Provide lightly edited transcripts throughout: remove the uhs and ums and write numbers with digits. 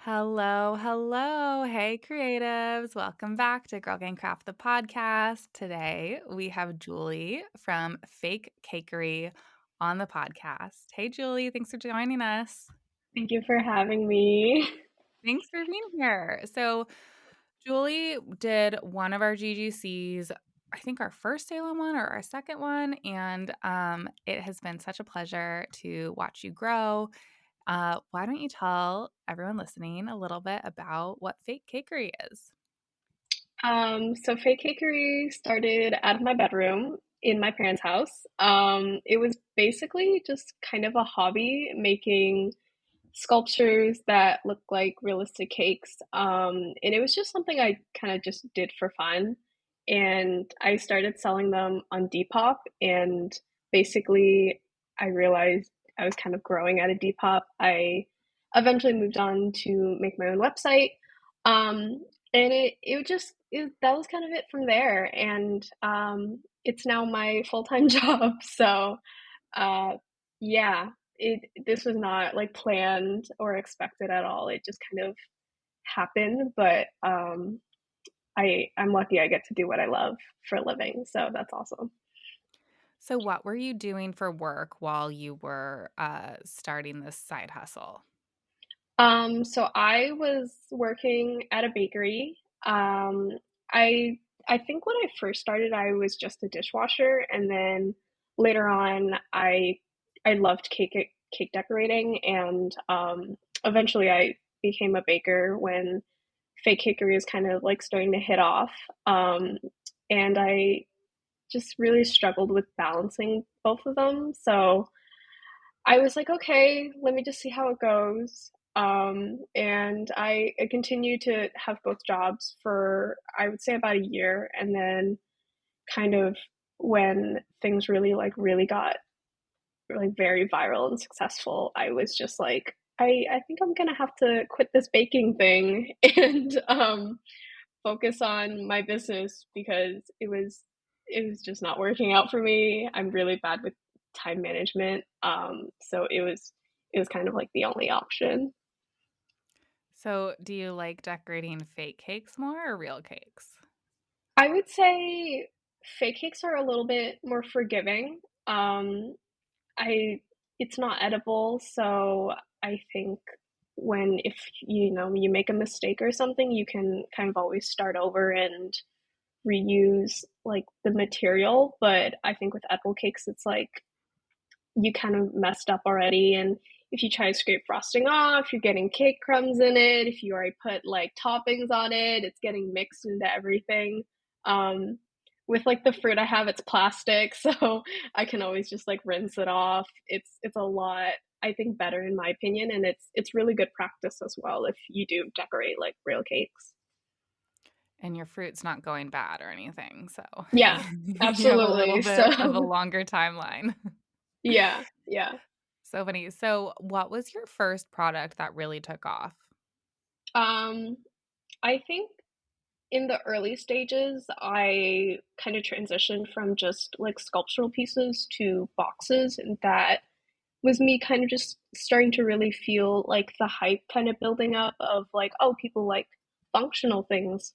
Hello, hello. Hey, creatives. Welcome back to Girl Gang Craft, the podcast. Today we have Julie from Fake Cakery on the podcast. Hey, Julie. Thanks for joining us. Thank you for having me. Thanks for being here. So, Julie did one of our GGCs, I think our first Salem one or our second one. And it has been such a pleasure to watch you grow. Why don't you tell everyone listening a little bit about what Fake Cakery is? So Fake Cakery started out of my bedroom in my parents' house. It was basically just kind of a hobby making sculptures that look like realistic cakes. And it was just something I kind of just did for fun. And I started selling them on Depop. And basically, I realized I was kind of growing out of Depop. I eventually moved on to make my own website. And that was kind of it from there. And it's now my full-time job. So uh, yeah, this was not like planned or expected at all. It just kind of happened, but I'm lucky I get to do what I love for a living, so that's awesome. So, what were you doing for work while you were starting this side hustle? So I was working at a bakery. I I think when I first started, I was just a dishwasher, and then later on, I loved cake decorating, and eventually I became a baker when Fake Cakery is kind of like starting to hit off. And I just really struggled with balancing both of them. So I was like, okay, let me just see how it goes. And I continued to have both jobs for, I would say, about a year. And then kind of when things really got like very viral and successful, I was just like, I think I'm gonna have to quit this baking thing and focus on my business because it was just not working out for me. I'm really bad with time management. So it was kind of like the only option. So, do you like decorating fake cakes more or real cakes? I would say fake cakes are a little bit more forgiving. I It's not edible, so I think when if you make a mistake or something, you can kind of always start over and reuse like the material. But I think with edible cakes, it's like you kind of messed up already. And if you try to scrape frosting off, you're getting cake crumbs in it. If you already put like toppings on it, it's getting mixed into everything. Um, with like the fruit I have, it's plastic, so I can always just like rinse it off. It's a lot, I think, better in my opinion, and it's really good practice as well if you do decorate like real cakes. And your fruit's not going bad or anything. So, Yeah, you have a little absolutely. bit So of a longer timeline. yeah, yeah. So funny. So, what was your first product that really took off? Um, I think in the early stages, I kind of transitioned from just like sculptural pieces to boxes, and that was me kind of just starting to really feel like the hype kind of building up of like, oh, people like functional things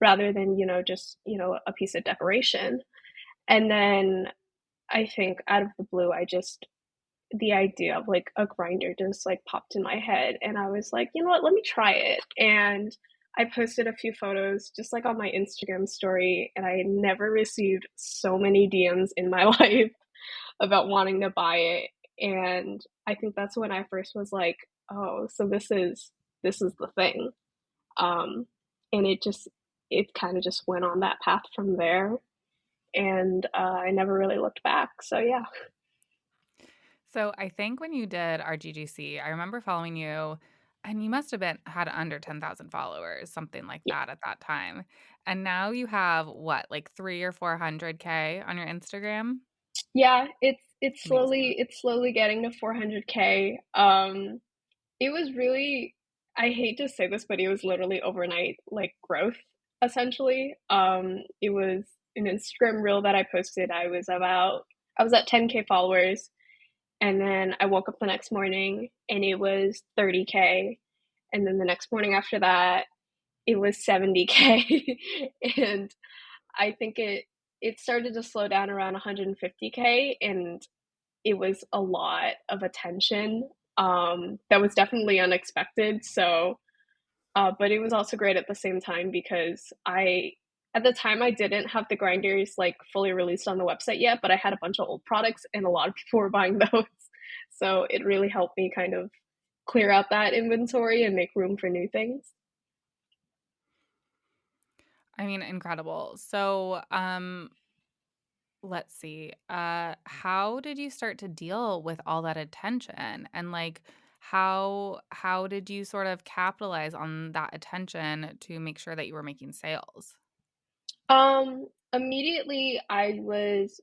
rather than, just, a piece of decoration. And then I think out of the blue, the idea of like a grinder just like popped in my head, and I was like, you know what, let me try it. And I posted a few photos just like on my Instagram story, and I never received so many DMs in my life about wanting to buy it. And I think that's when I first was like, oh, so this is the thing. Um and it kind of just went on that path from there, and I never really looked back. So yeah. So I think when you did our GGC, I remember following you and you must have been had under 10,000 followers, something like Yeah. that at that time. And now you have what, like 3 or 400K on your Instagram? Yeah, Amazing. it's slowly getting to 400K. It was really, I hate to say this, but it was literally overnight like growth essentially. It was an Instagram reel that I posted. I was at 10K followers, and then I woke up the next morning and it was 30K, and then the next morning after that, it was 70K. And I think it started to slow down around 150K, and it was a lot of attention, that was definitely unexpected, so, but it was also great at the same time because I at the time, I didn't have the grinders, like, fully released on the website yet, but I had a bunch of old products, and a lot of people were buying those, so it really helped me kind of clear out that inventory and make room for new things. I mean, incredible. So, let's see. How did you start to deal with all that attention? And like how did you sort of capitalize on that attention to make sure that you were making sales? Immediately, I was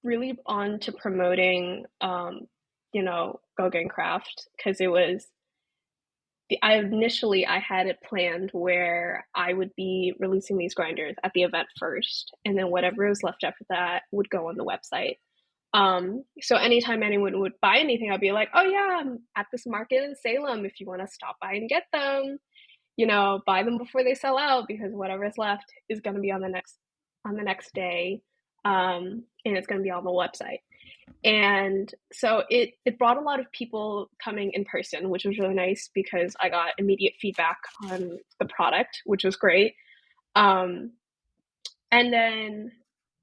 really on to promoting, Go Craft because it was I had it planned where I would be releasing these grinders at the event first, and then whatever was left after that would go on the website. So anytime anyone would buy anything, I'd be like, "Oh yeah, I'm at this market in Salem. If you want to stop by and get them, buy them before they sell out because whatever's left is going to be on the next day, and it's going to be on the website." And so it brought a lot of people coming in person, which was really nice because I got immediate feedback on the product, which was great. Um, and then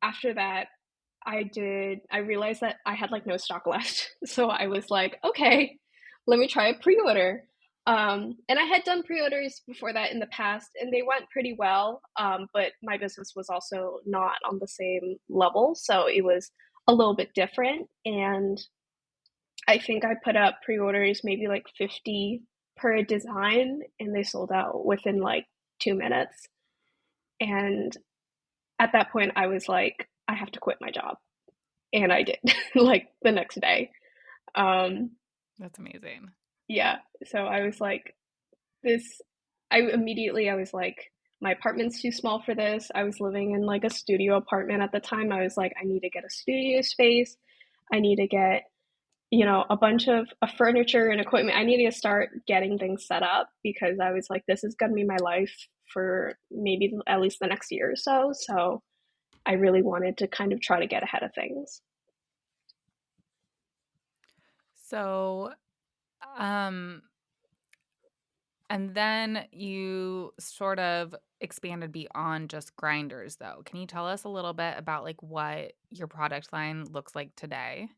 after that, I realized that I had like no stock left. So I was like, okay, let me try a pre-order. And I had done pre-orders before that in the past and they went pretty well. But my business was also not on the same level. So it was a little bit different. And I think I put up pre-orders maybe like 50 per design and they sold out within like 2 minutes. And at that point, I was like, I have to quit my job. And I did, like the next day. Um, That's amazing. yeah. So I was like, this, I was like, my apartment's too small for this. I was living in like a studio apartment at the time. I was like, I need to get a studio space. I need to get, a bunch of furniture and equipment. I needed to start getting things set up because I was like, this is going to be my life for maybe at least the next year or so. So I really wanted to kind of try to get ahead of things. So, um and then you sort of expanded beyond just grinders though. Can you tell us a little bit about like what your product line looks like today?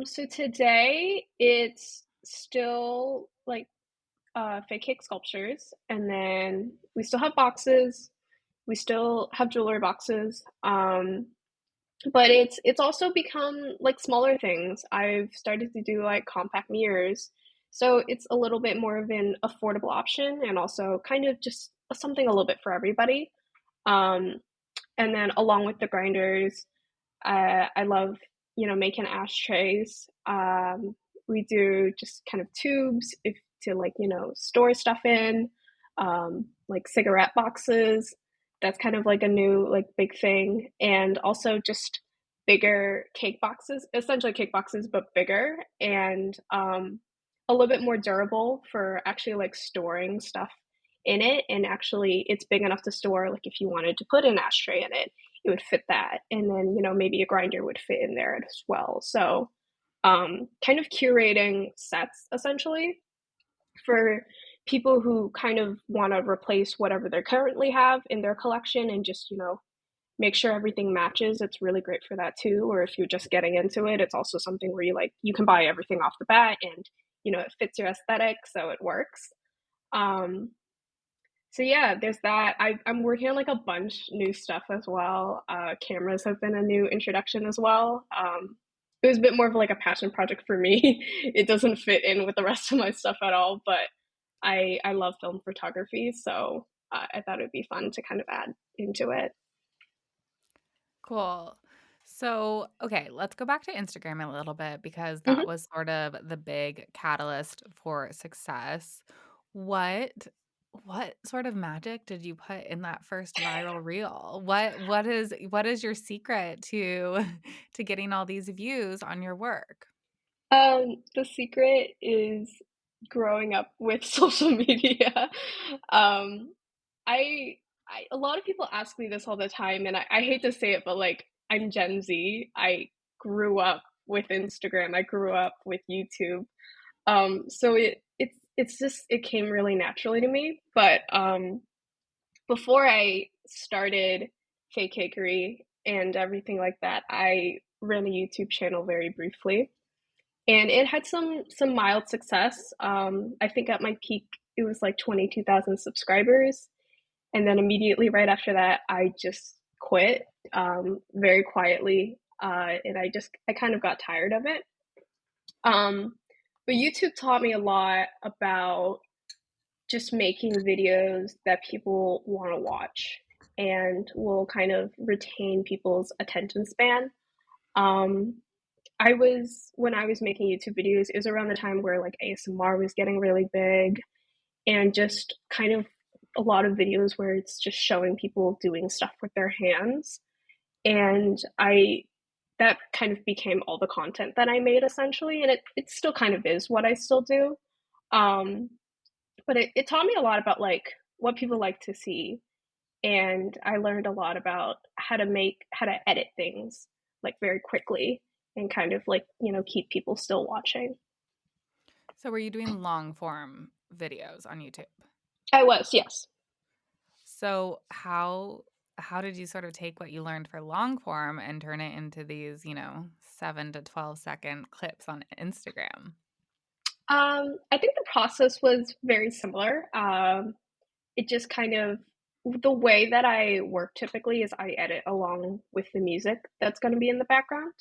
So today it's still like fake cake sculptures, and then we still have boxes. We still have jewelry boxes. But it's also become like smaller things. I've started to do like compact mirrors. So it's a little bit more of an affordable option and also kind of just something a little bit for everybody. Um, and then along with the grinders, I love, making ashtrays. We do just kind of tubes if to like, store stuff in, like cigarette boxes. That's kind of like a new like big thing. And also just bigger cake boxes, essentially cake boxes, but bigger and a little bit more durable for actually like storing stuff in it. And actually, it's big enough to store, like if you wanted to put an ashtray in it, it would fit that. And then, maybe a grinder would fit in there as well. So, kind of curating sets essentially for people who kind of want to replace whatever they currently have in their collection and just, make sure everything matches. It's really great for that too. Or if you're just getting into it, it's also something where you can buy everything off the bat and, it fits your aesthetic. So it works. Um, so yeah, there's that. I'm working on like a bunch new stuff as well. Cameras have been a new introduction as well. It was a bit more of like a passion project for me. It doesn't fit in with the rest of my stuff at all, but I love film photography, so I thought it'd be fun to kind of add into it. Cool. So, okay, let's go back to Instagram a little bit because that Mhm. was sort of the big catalyst for success. What what sort of magic did you put in that first viral reel? What is your secret to to getting all these views on your work? The secret is growing up with social media. Um, I, a lot of people ask me this all the time, and I hate to say it, but like I'm Gen Z. I grew up with Instagram. I grew up with YouTube. So it's just it came really naturally to me. But before I started Fake Cakery and everything like that, I ran a YouTube channel very briefly, and it had some mild success. I think at my peak it was like 22,000 subscribers, and then immediately right after that, I just quit very quietly, and I kind of got tired of it. Um, but YouTube taught me a lot about just making videos that people want to watch and will kind of retain people's attention span. Um, when I was making YouTube videos, it was around the time where like ASMR was getting really big, and just kind of a lot of videos where it's just showing people doing stuff with their hands. And I that kind of became all the content that I made essentially, and it still kind of is what I still do. Um, but it taught me a lot about like what people like to see, and I learned a lot about how to edit things like very quickly and kind of like, keep people still watching. So were you doing long form videos on YouTube? I was, yes. So how did you sort of take what you learned for long form and turn it into these, 7 to 12-second clips on Instagram? I think the process was very similar. It just kind of the way that I work typically is I edit along with the music that's going to be in the background.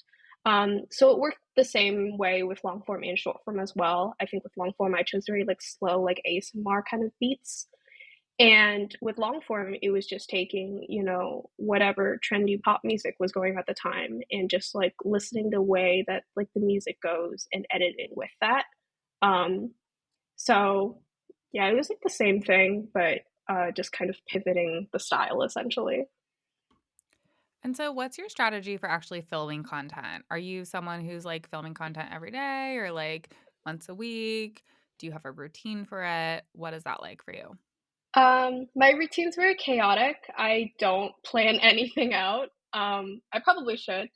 So it worked the same way with long form and short form as well. I think with long form I chose very like slow, like ASMR kind of beats. And with long form, it was just taking, whatever trendy pop music was going at the time and just like listening to the way that like the music goes and editing with that. Um, so yeah, it was like the same thing, but just kind of pivoting the style essentially. And so what's your strategy for actually filming content? Are you someone who's like filming content every day or like once a week? Do you have a routine for it? What is that like for you? My routine's very chaotic. I don't plan anything out. I probably should.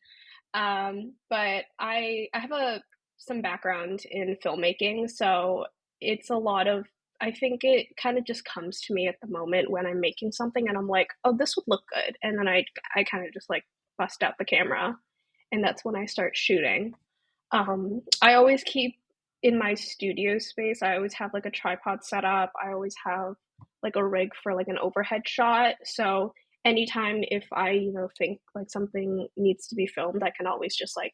But I have some background in filmmaking, so it's a lot of I think it kind of just comes to me at the moment when I'm making something and I'm like, oh, this would look good, and then I kind of just like bust out the camera, and that's when I start shooting. I always keep in my studio space. I always have like a tripod set up. I always have like a rig for like an overhead shot. So anytime if I, think like something needs to be filmed, I can always just like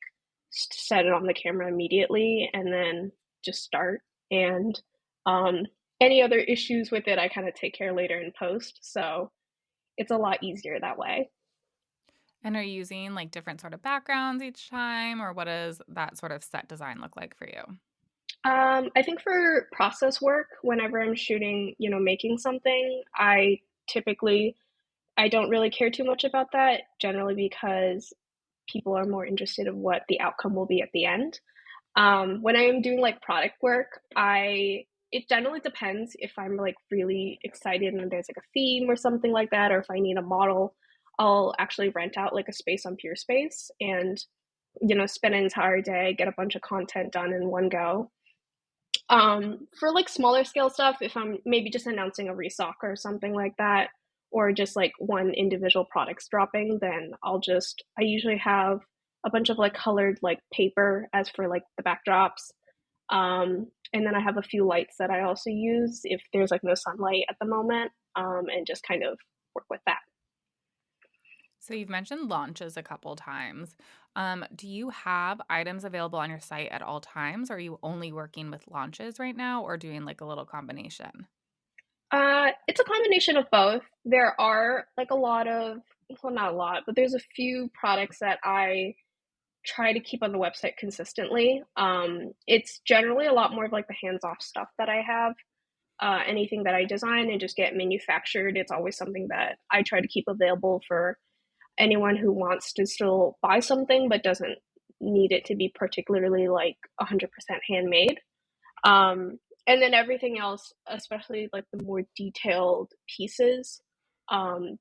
set it on the camera immediately and then just start. And um, any other issues with it, I kind of take care later in post. So it's a lot easier that way. And are you using like different sort of backgrounds each time or what does that sort of set design look like for you? I think for process work, whenever I'm shooting, making something, typically I don't really care too much about that, generally because people are more interested in what the outcome will be at the end. When I am doing like product work, I it generally depends if I'm like really excited and there's like a theme or something like that, or if I need a model, I'll actually rent out like a space on Peerspace and spend an entire day, get a bunch of content done in one go. For like smaller scale stuff, if I'm maybe just announcing a restock or something like that, or just like one individual products dropping, then I usually have a bunch of like colored like paper as for like the backdrops. And then I have a few lights that I also use if there's like no sunlight at the moment, and just kind of work with that. So you've mentioned launches a couple times. Do you have items available on your site at all times? Are you only working with launches right now or doing like a little combination? It's a combination of both. There are like a lot of, well, not a lot, but there's a few products that I try to keep on the website consistently. It's generally a lot more of like the hands-off stuff that I have. Anything that I design and just get manufactured, it's always something that I try to keep available for anyone who wants to still buy something but doesn't need it to be particularly like 100% handmade. And then everything else, especially like the more detailed pieces, um,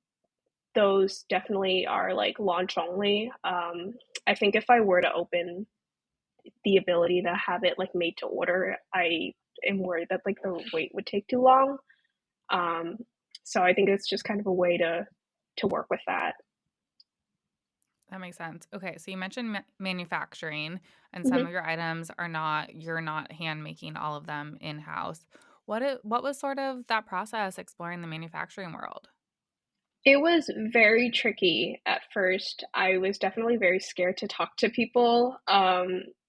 those definitely are like launch only. I think if I were to open the ability to have it like made to order, I am worried that like the wait would take too long. Um, so I think it's just kind of a way to work with that. That makes sense. Okay, so you mentioned manufacturing, and some Mm-hmm. of your items are not you're not hand making all of them in house. What was sort of that process exploring the manufacturing world? It was very tricky at first. I was definitely very scared to talk to people.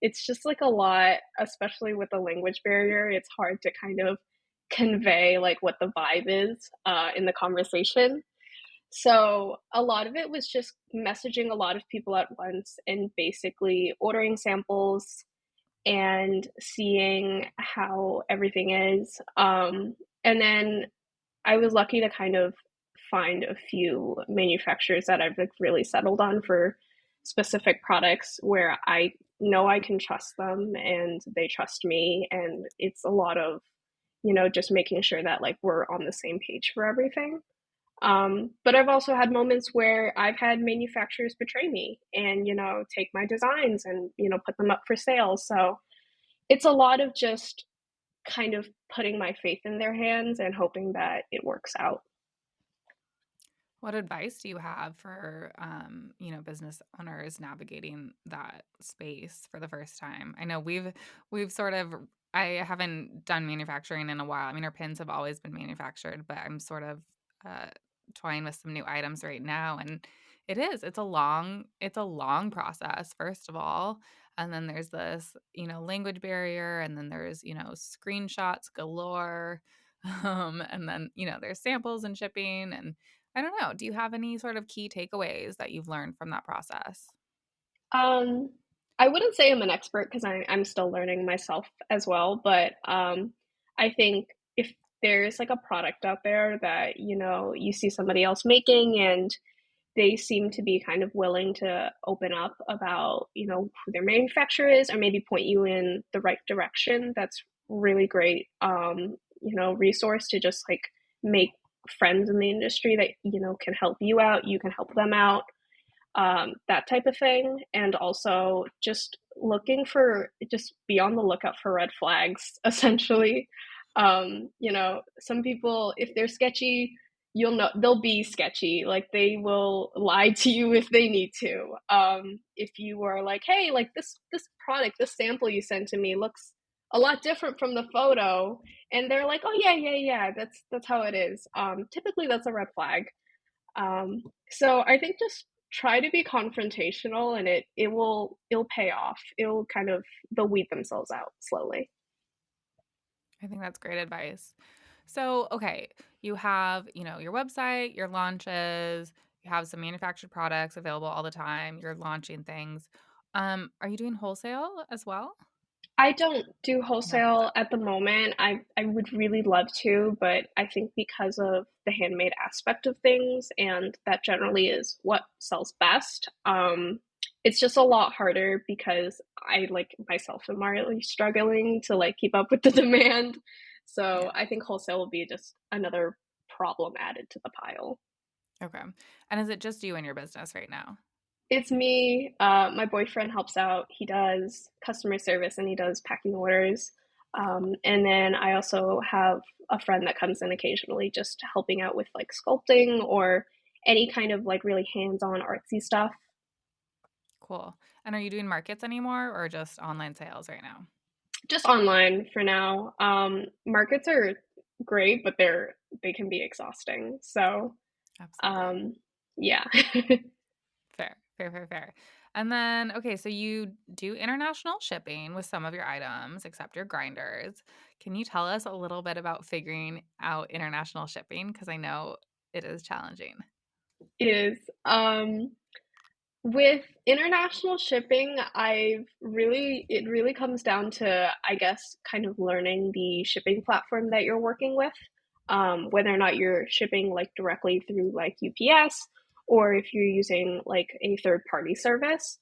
It's just like a lot, especially with the language barrier. It's hard to kind of convey like what the vibe is in the conversation. So a lot of it was just messaging a lot of people at once and basically ordering samples and seeing how everything is. And then I was lucky to kind of find a few manufacturers that I've like really settled on for specific products where I know I can trust them and they trust me. And it's a lot of, just making sure that like we're on the same page for everything. But I've also had moments where I've had manufacturers betray me and, take my designs and, put them up for sale. So it's a lot of just kind of putting my faith in their hands and hoping that it works out. What advice do you have for, business owners navigating that space for the first time? I know we've sort of I haven't done manufacturing in a while. I mean, our pins have always been manufactured, but I'm sort of uh, toying with some new items right now, and it's a long process, first of all, and then there's this, language barrier, and then there's, screenshots galore, and then, there's samples and shipping, and I don't know. Do you have any sort of key takeaways that you've learned from that process? Um, I wouldn't say I'm an expert because I'm still learning myself as well, but I think if there's like a product out there that you see somebody else making and they seem to be kind of willing to open up about who their manufacturer is or maybe point you in the right direction, that's really great resource to just like make friends in the industry that can help you out, you can help them out, that type of thing. And also just just be on the lookout for red flags, essentially. Some people, if they're sketchy, you'll know they'll be sketchy. Like they will lie to you if they need to. If you are like, hey, like this product, this sample you sent to me looks a lot different from the photo, and they're like, oh yeah, yeah, yeah, that's how it is. Typically, that's a red flag. So I think just try to be confrontational and it'll pay off. It'll kind of they'll weed themselves out slowly. I think that's great advice. So, okay, you have, your website, your launches, you have some manufactured products available all the time, you're launching things. Are you doing wholesale as well? I don't do No. wholesale at the moment. I would really love to, but I think because of the handmade aspect of things, and that generally is what sells best, it's just a lot harder because I like myself am really struggling to like keep up with the demand. So Yeah. I think wholesale will be just another problem added to the pile. Okay. And is it just you and your business right now? It's me. My boyfriend helps out. He does customer service and he does packing orders. And then I also have a friend that comes in occasionally just helping out with like sculpting or any kind of like really hands-on artsy stuff. Cool. And are you doing markets anymore or just online sales right now? Just online for now. Markets are great, but they can be exhausting. So, Absolutely. um, yeah. Fair, fair, fair, fair. And then, okay, so you do international shipping with some of your items, except your grinders. Can you tell us a little bit about figuring out international shipping? Because I know it is challenging. It is. With international shipping, it really comes down to, I guess, kind of learning the shipping platform that you're working with, whether or not you're shipping like directly through like UPS or if you're using like a third party service.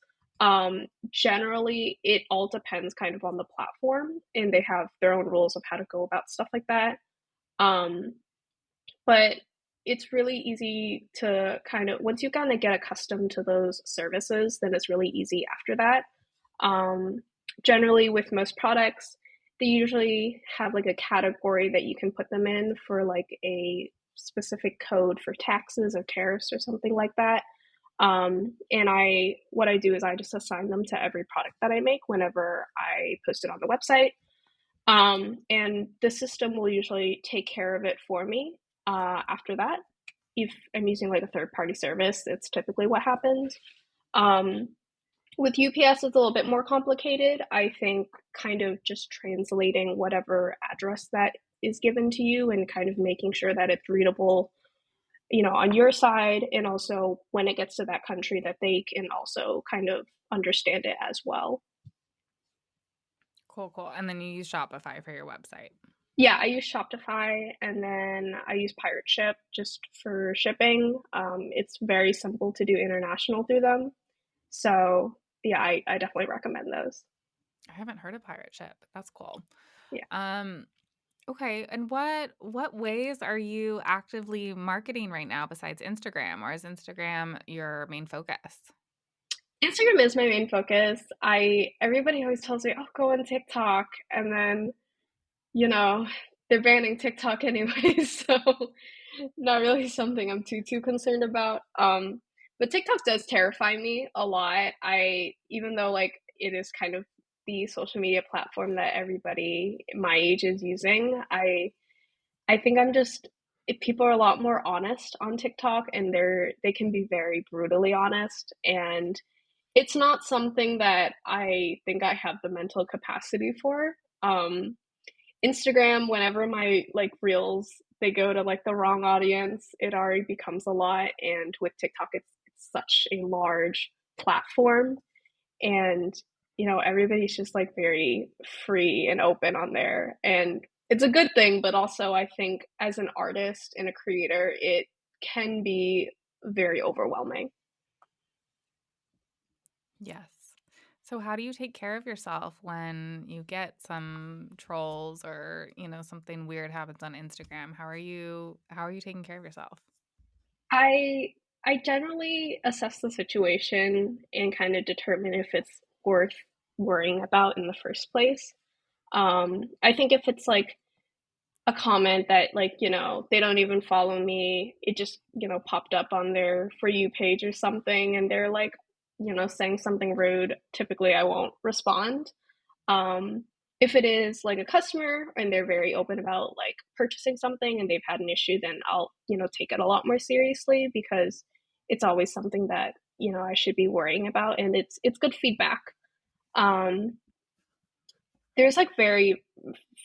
Generally, it all depends kind of on the platform, and they have their own rules of how to go about stuff like that. Um, but it's really easy to kind of once you kind of get accustomed to those services, then it's really easy after that. Um, Generally, with most products, they usually have like a category that you can put them in for like a specific code for taxes or tariffs or something like that. And what I do is I just assign them to every product that I make whenever I post it on the website. And the system will usually take care of it for me after that. If I'm using like a third party service, it's typically what happens. Um, with UPS, it's a little bit more complicated. I think kind of just translating whatever address that is given to you and kind of making sure that it's readable, on your side, and also when it gets to that country that they can also kind of understand it as well. Cool, cool. And then you use Shopify for your website. Yeah, I use Shopify and then I use Pirate Ship just for shipping. It's very simple to do international through them. So, yeah, I definitely recommend those. I haven't heard of pirate ship. That's cool. Yeah. Um, okay. And what ways are you actively marketing right now besides Instagram, or is Instagram your main focus? Instagram is my main focus. I Everybody always tells me, "Oh, go on TikTok." And then, you know, they're banning TikTok anyway, so not really something I'm too concerned about. But TikTok does terrify me a lot. I Even though like it is kind of the social media platform that everybody my age is using, I think I'm just people are a lot more honest on TikTok, and they can be very brutally honest, and it's not something that I think I have the mental capacity for. Instagram, whenever my like reels they go to like the wrong audience, it already becomes a lot. And with TikTok, it's such a large platform, and everybody's just like very free and open on there, and it's a good thing. But also, I think as an artist and a creator, it can be very overwhelming. Yes. So how do you take care of yourself when you get some trolls or, something weird happens on Instagram? How are you taking care of yourself? I I generally assess the situation and kind of determine if it's worth worrying about in the first place. I think if it's like a comment that like, they don't even follow me, it just, popped up on their for you page or something and they're like, saying something rude, typically I won't respond. Um, if it is like a customer and they're very open about like purchasing something and they've had an issue, then I'll, take it a lot more seriously because it's always something that, I should be worrying about and it's good feedback. Um, there's like very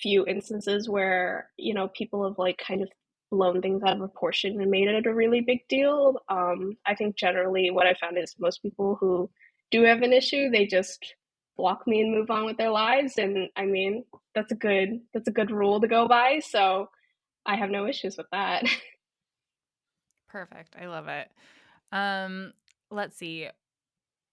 few instances where, people have like kind of blown things out of proportion and made it a really big deal. I think generally what I found is most people who do have an issue, they just block me and move on with their lives. And I mean, that's a good rule to go by. So I have no issues with that. Perfect. I love it. Um, let's see.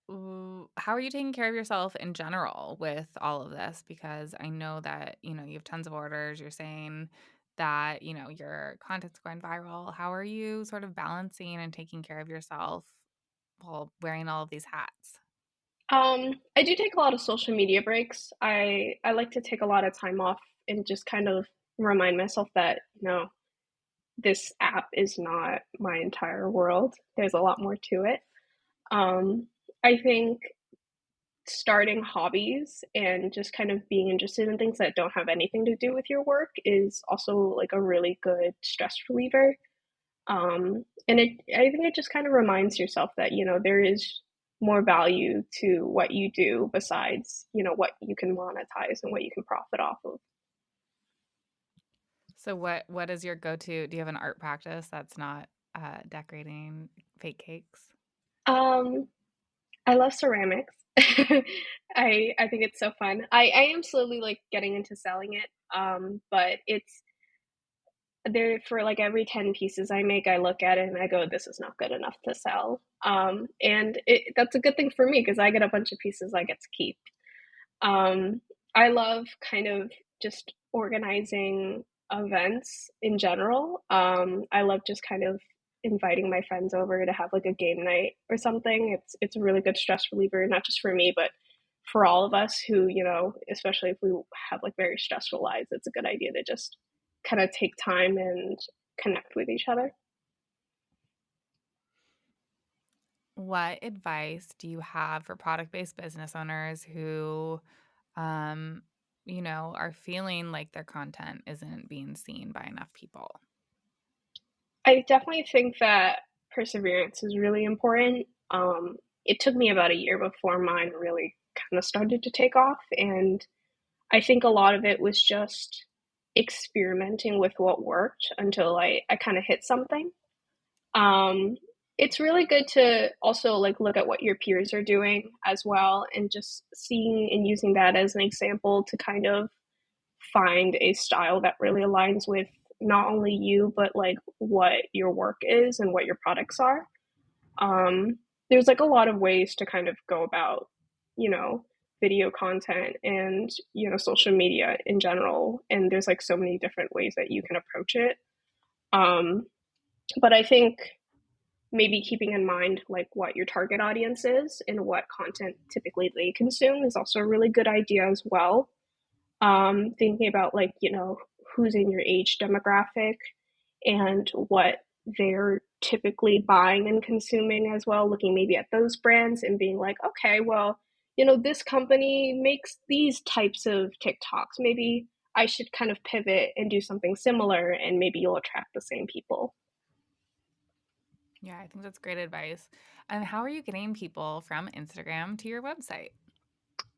How are you taking care of yourself in general with all of this? Because I know that, you have tons of orders. You're saying that, your content's going viral. How are you sort of balancing and taking care of yourself while wearing all of these hats? I do take a lot of social media breaks. I like to take a lot of time off and just kind of remind myself that, this app is not my entire world. There's a lot more to it. I think starting hobbies and just kind of being interested in things that don't have anything to do with your work is also like a really good stress reliever. And I think it just kind of reminds yourself that, there is more value to what you do besides, what you can monetize and what you can profit off of. So what is your go-to? Do you have an art practice that's not decorating fake cakes? Um, I love ceramics. I think it's so fun. I am slowly like getting into selling it. But there for like every 10 pieces I make, I look at it and I go, this is not good enough to sell. And that's a good thing for me because I get a bunch of pieces I get to keep. Um, I love kind of just organizing events in general. I love just kind of inviting my friends over to have like a game night or something. It's a really good stress reliever, not just for me, but for all of us who, especially if we have like very stressful lives, it's a good idea to just kind of take time and connect with each other. What advice do you have for product-based business owners who, um, are feeling like their content isn't being seen by enough people? I definitely think that perseverance is really important. It took me about a year before mine really kind of started to take off. And I think a lot of it was just experimenting with what worked until I kind of hit something. Um, it's really good to also like look at what your peers are doing as well and just seeing and using that as an example to kind of find a style that really aligns with not only you but like what your work is and what your products are. There's like a lot of ways to kind of go about, you know, video content and social media in general, and there's like so many different ways that you can approach it. Um, but I think maybe keeping in mind like what your target audience is and what content typically they consume is also a really good idea as well. Thinking about like who's in your age demographic and what they're typically buying and consuming as well, looking maybe at those brands and being like, okay, well, this company makes these types of TikToks, maybe I should kind of pivot and do something similar and maybe you'll attract the same people. Yeah, I think that's great advice. And how are you getting people from Instagram to your website?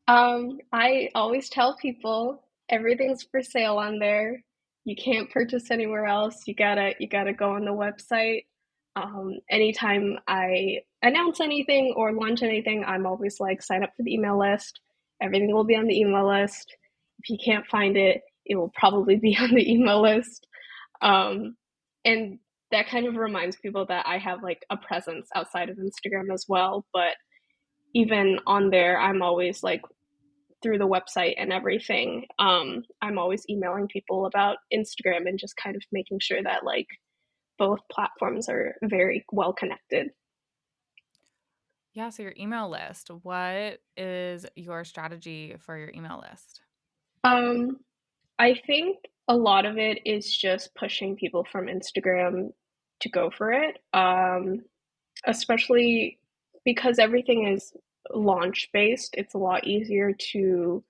I always tell people everything's for sale on there. You can't purchase anywhere else. You gotta go on the website. Anytime I announce anything or launch anything, I'm always like, sign up for the email list. Everything will be on the email list. If you can't find it, it will probably be on the email list. Um, and that kind of reminds people that I have like a presence outside of Instagram as well. But even on there, I'm always like through the website and everything, I'm always emailing people about Instagram and just kind of making sure that like both platforms are very well connected. Yeah, so your email list. What is your strategy for your email list? Um, I think a lot of it is just pushing people from Instagram to go for it, especially because everything is launch based. It's a lot easier to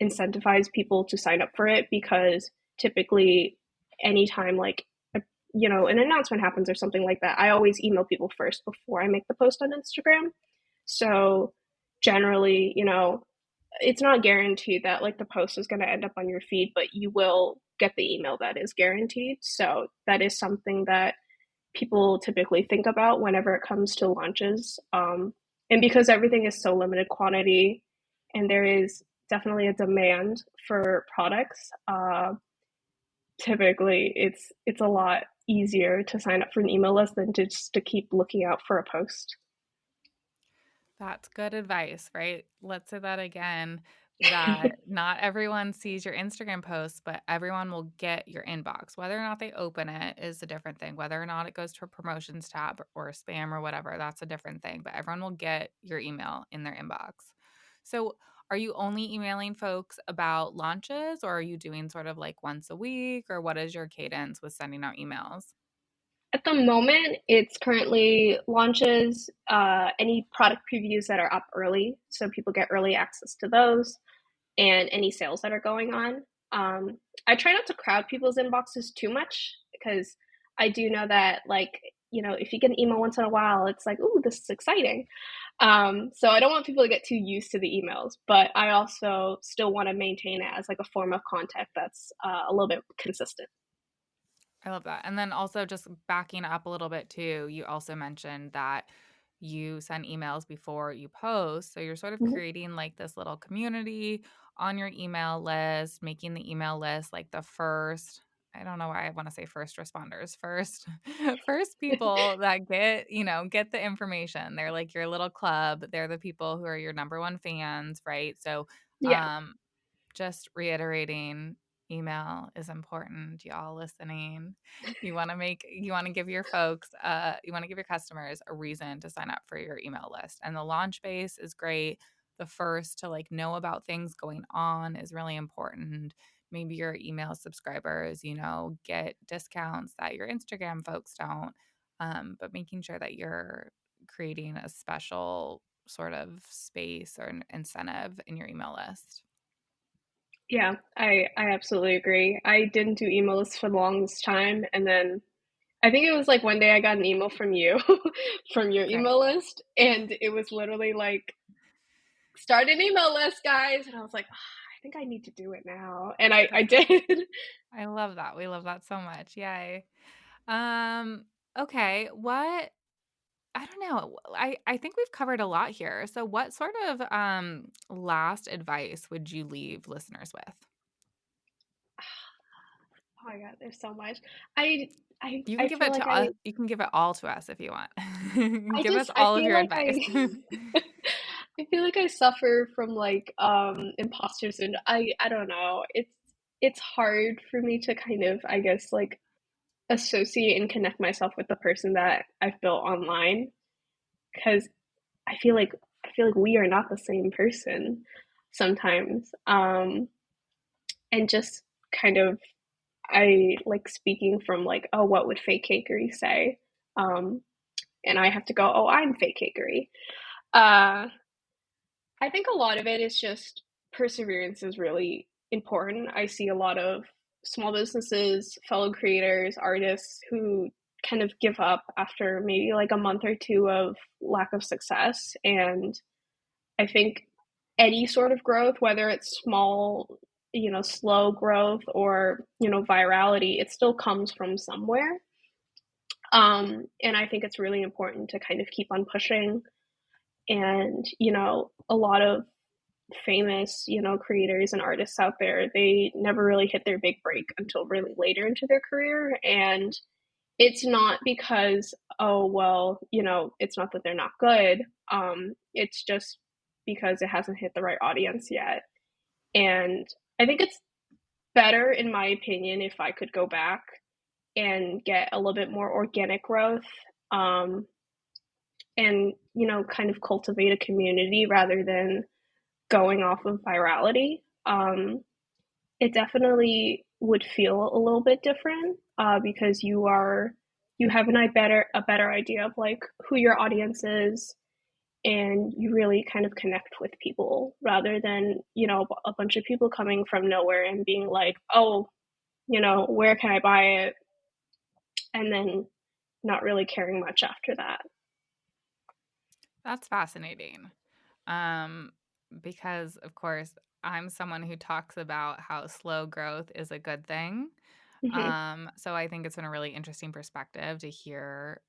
incentivize people to sign up for it because typically anytime like an announcement happens or something like that, I always email people first before I make the post on Instagram. So generally, it's not guaranteed that like the post is going to end up on your feed, but you will get the email that is guaranteed. So that is something that people typically think about whenever it comes to launches. And because everything is so limited quantity and there is definitely a demand for products, typically it's a lot easier to sign up for an email list than just to keep looking out for a post. That's good advice, right? Let's say that again, that not everyone sees your Instagram posts, but everyone will get your inbox. Whether or not they open it is a different thing. Whether or not it goes to a promotions tab or spam or whatever, that's a different thing. But everyone will get your email in their inbox. So, are you only emailing folks about launches or are you doing sort of like once a week or what is your cadence with sending out emails? At the moment, it's currently launches, any product previews that are up early, so people get early access to those, and any sales that are going on. I try not to crowd people's inboxes too much because I do know that, like, if you get an email once in a while, it's like, ooh, this is exciting. So I don't want people to get too used to the emails, but I also still want to maintain it as like a form of content that's a little bit consistent. I love that. And then also just backing up a little bit too, you also mentioned that you send emails before you post. So you're sort of Mhm. creating like this little community on your email list, making the email list like the first I don't know why I wanna say first responders, first first people that get, get the information. They're like your little club. They're the people who are your number 1 fans, right? So, Yeah. um just reiterating, email is important, y'all listening. You wanna give your folks, you wanna give your customers a reason to sign up for your email list, and the launch base is great. The first to, like, know about things going on is really important. Maybe your email subscribers, get discounts that your Instagram folks don't, but making sure that you're creating a special sort of space or an incentive in your email list. Yeah, I absolutely agree. I didn't do email lists for the longest time, and then I think it was like one day I got an email from you from your Right. email list, and it was literally like, "Start an email list, guys," and I was like, "Ah, I think I need to do it now," and I That's did. I love that. We love that so much. Yay. Okay, what I don't know. I think we've covered a lot here. So what sort of last advice would you leave listeners with? Oh my god, there's so much. I I You can I give feel it like to us. You can give it all to us if you want. Give us I all of feel your like advice. I feel like I suffer from like imposter syndrome. I don't know. It's hard for me to kind of, I guess, like associate and connect myself with the person that I've built online, because I feel like I feel like we are not the same person sometimes. And just kind of, I like speaking from like, oh, what would Fake Cakery say? Um, and I have to go, oh, I'm Fake Cakery. Uh, I think a lot of it is just perseverance is really important. I see a lot of small businesses, fellow creators, artists who kind of give up after maybe like a month or two of lack of success. And I think any sort of growth, whether it's small, slow growth or, virality, it still comes from somewhere. And I think it's really important to kind of keep on pushing. And, a lot of famous, creators and artists out there, they never really hit their big break until really later into their career. And it's not because, oh, well, it's not that they're not good. It's just because it hasn't hit the right audience yet. And I think it's better, in my opinion, if I could go back and get a little bit more organic growth, um, and, kind of cultivate a community rather than going off of virality. It definitely would feel a little bit different, because you have a better idea of like who your audience is, and you really kind of connect with people rather than a bunch of people coming from nowhere and being like, oh, where can I buy it, and then not really caring much after that. That's fascinating. Um, because of course, I'm someone who talks about how slow growth is a good thing. Hmm. So I think it's been a really interesting perspective to hear.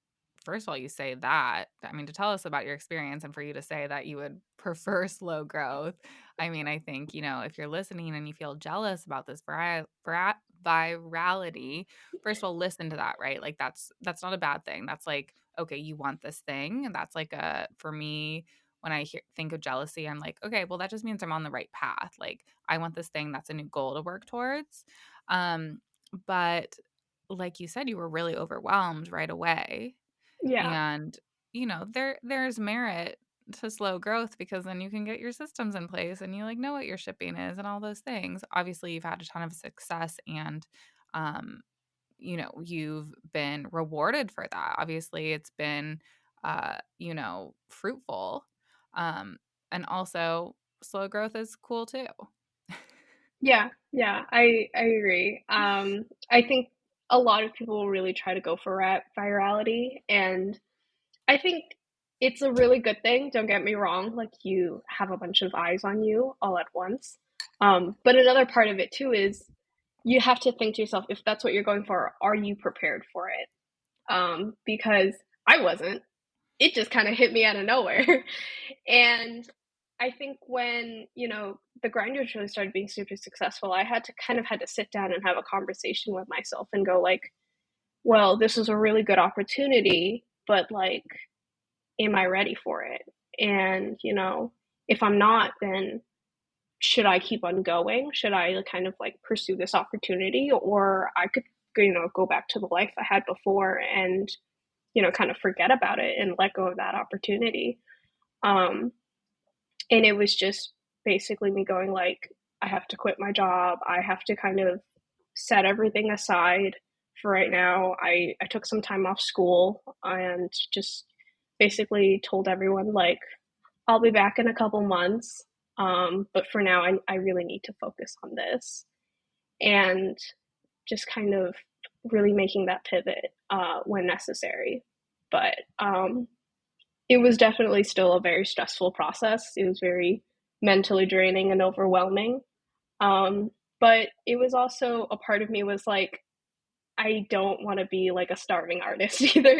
First of all, you say that. I mean, to tell us about your experience and for you to say that you would prefer slow growth. I mean, I think, if you're listening and you feel jealous about this virality, first of all, listen to that, right? Like that's not a bad thing. That's like, okay, you want this thing. And that's like for me, when think of jealousy, I'm like, okay, well, that just means I'm on the right path. Like, I want this thing. That's a new goal to work towards. Um, but like you said, you were really overwhelmed right away. Yeah. And, there's merit to slow growth because then you can get your systems in place and you like know what your shipping is and all those things. Obviously, you've had a ton of success and um you've been rewarded for that. Obviously, it's been fruitful. Um and also slow growth is cool too. Yeah, yeah, I agree. I think a lot of people really try to go for virality, and I think it's a really good thing. Don't get me wrong; like you have a bunch of eyes on you all at once. But another part of it too is you have to think to yourself, if that's what you're going for, are you prepared for it? Because I wasn't. It just kind of hit me out of nowhere, and I think when, the grinders really started being super successful, I had to sit down and have a conversation with myself and go like, well, this is a really good opportunity, but like, am I ready for it? And, if I'm not, then should I keep on going? Should I kind of like pursue this opportunity? Or I could, go back to the life I had before and, kind of forget about it and let go of that opportunity. Um, and it was just basically me going like, I have to quit my job. I have to kind of set everything aside for right now. I took some time off school and just basically told everyone like, I'll be back in a couple months. But for now, I really need to focus on this and just kind of really making that pivot when necessary. But it was definitely still a very stressful process. It was very mentally draining and overwhelming. Um, but it was also a part of me was like, I don't want to be like a starving artist either.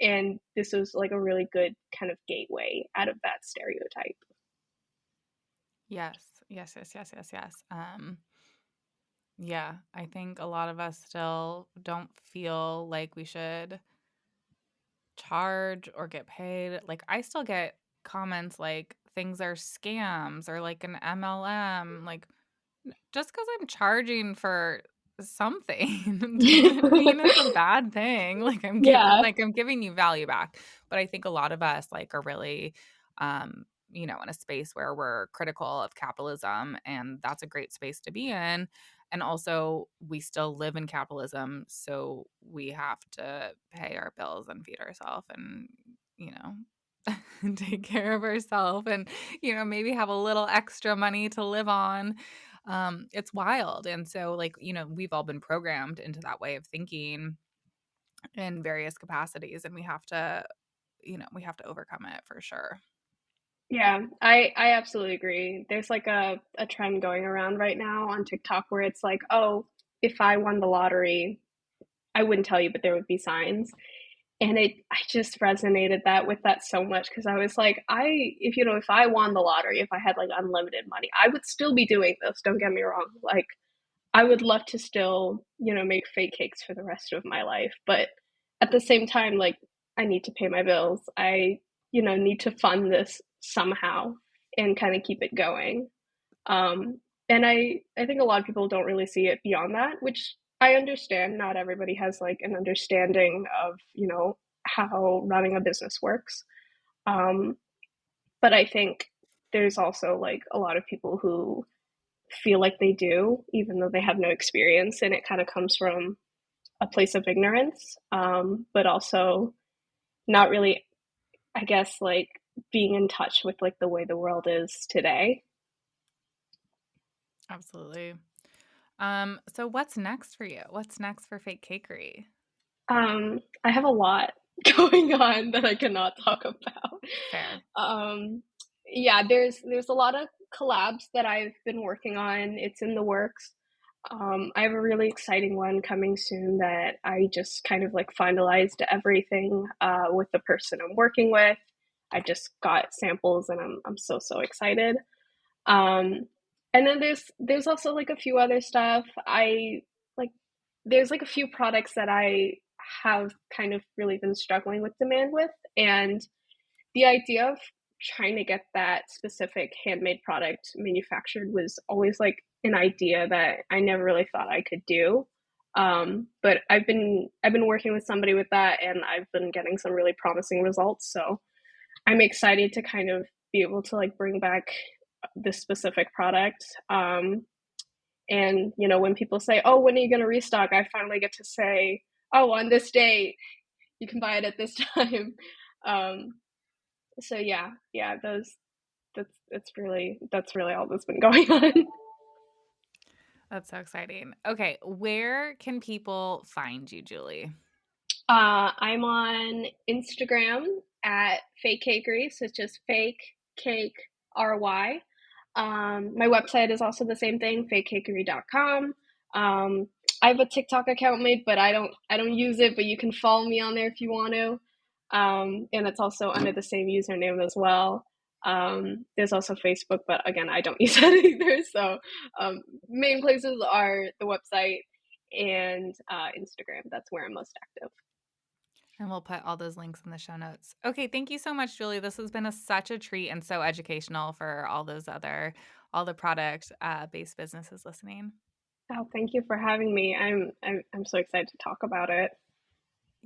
And this was like a really good kind of gateway out of that stereotype. Yes. Yes, yes, yes, yes, yes. Yeah, I think a lot of us still don't feel like we should charge or get paid. Like I still get comments like things are scams or like an MLM. Like just because I'm charging for something doesn't mean it's a bad thing. Yeah. Like I'm giving you value back. But I think a lot of us like are really in a space where we're critical of capitalism, and that's a great space to be in. And also we still live in capitalism, so we have to pay our bills and feed ourselves and, you know, take care of ourselves and, maybe have a little extra money to live on. It's wild. And so, like, we've all been programmed into that way of thinking in various capacities, and we have to overcome it for sure. Yeah, I absolutely agree. There's like a trend going around right now on TikTok where it's like, oh, if I won the lottery, I wouldn't tell you, but there would be signs. And I just resonated that with that so much because I was like, if I won the lottery, if I had like unlimited money, I would still be doing this. Don't get me wrong. Like, I would love to still, make fake cakes for the rest of my life. But at the same time, like, I need to pay my bills. I, need to fund this somehow and kind of keep it going. Um, and I think a lot of people don't really see it beyond that, which I understand. Not everybody has like an understanding of, how running a business works. Um, but I think there's also like a lot of people who feel like they do, even though they have no experience. And it kind of comes from a place of ignorance, but also not really, I guess, like being in touch with like the way the world is today. Absolutely. So what's next for you? What's next for Fake Cakery? I have a lot going on that I cannot talk about. Fair. Um, yeah, there's a lot of collabs that I've been working on. It's in the works. I have a really exciting one coming soon that I just kind of like finalized everything with the person I'm working with. I just got samples and I'm so excited. Um, and then there's also like a few other stuff. I like there's like a few products that I have kind of really been struggling with demand with, and the idea of trying to get that specific handmade product manufactured was always like an idea that I never really thought I could do. But I've been working with somebody with that, and I've been getting some really promising results. So I'm excited to kind of be able to like bring back this specific product. And when people say, "Oh, when are you going to restock?" I finally get to say, "Oh, on this date, you can buy it at this time." Um, so yeah, that's really all that's been going on. That's so exciting. Okay, where can people find you, Julie? I'm on Instagram at Fake Cakery, so it's just Fake Cake RY. My website is also the same thing, fakecakery.com. I have a TikTok account made, but I don't use it, but you can follow me on there if you want to. And it's also under the same username as well. There's also Facebook, but again, I don't use that either. So main places are the website and Instagram. That's where I'm most active. And we'll put all those links in the show notes. Okay, thank you so much, Julie. This has been such a treat and so educational for all the product based businesses listening. Oh, thank you for having me. I'm so excited to talk about it.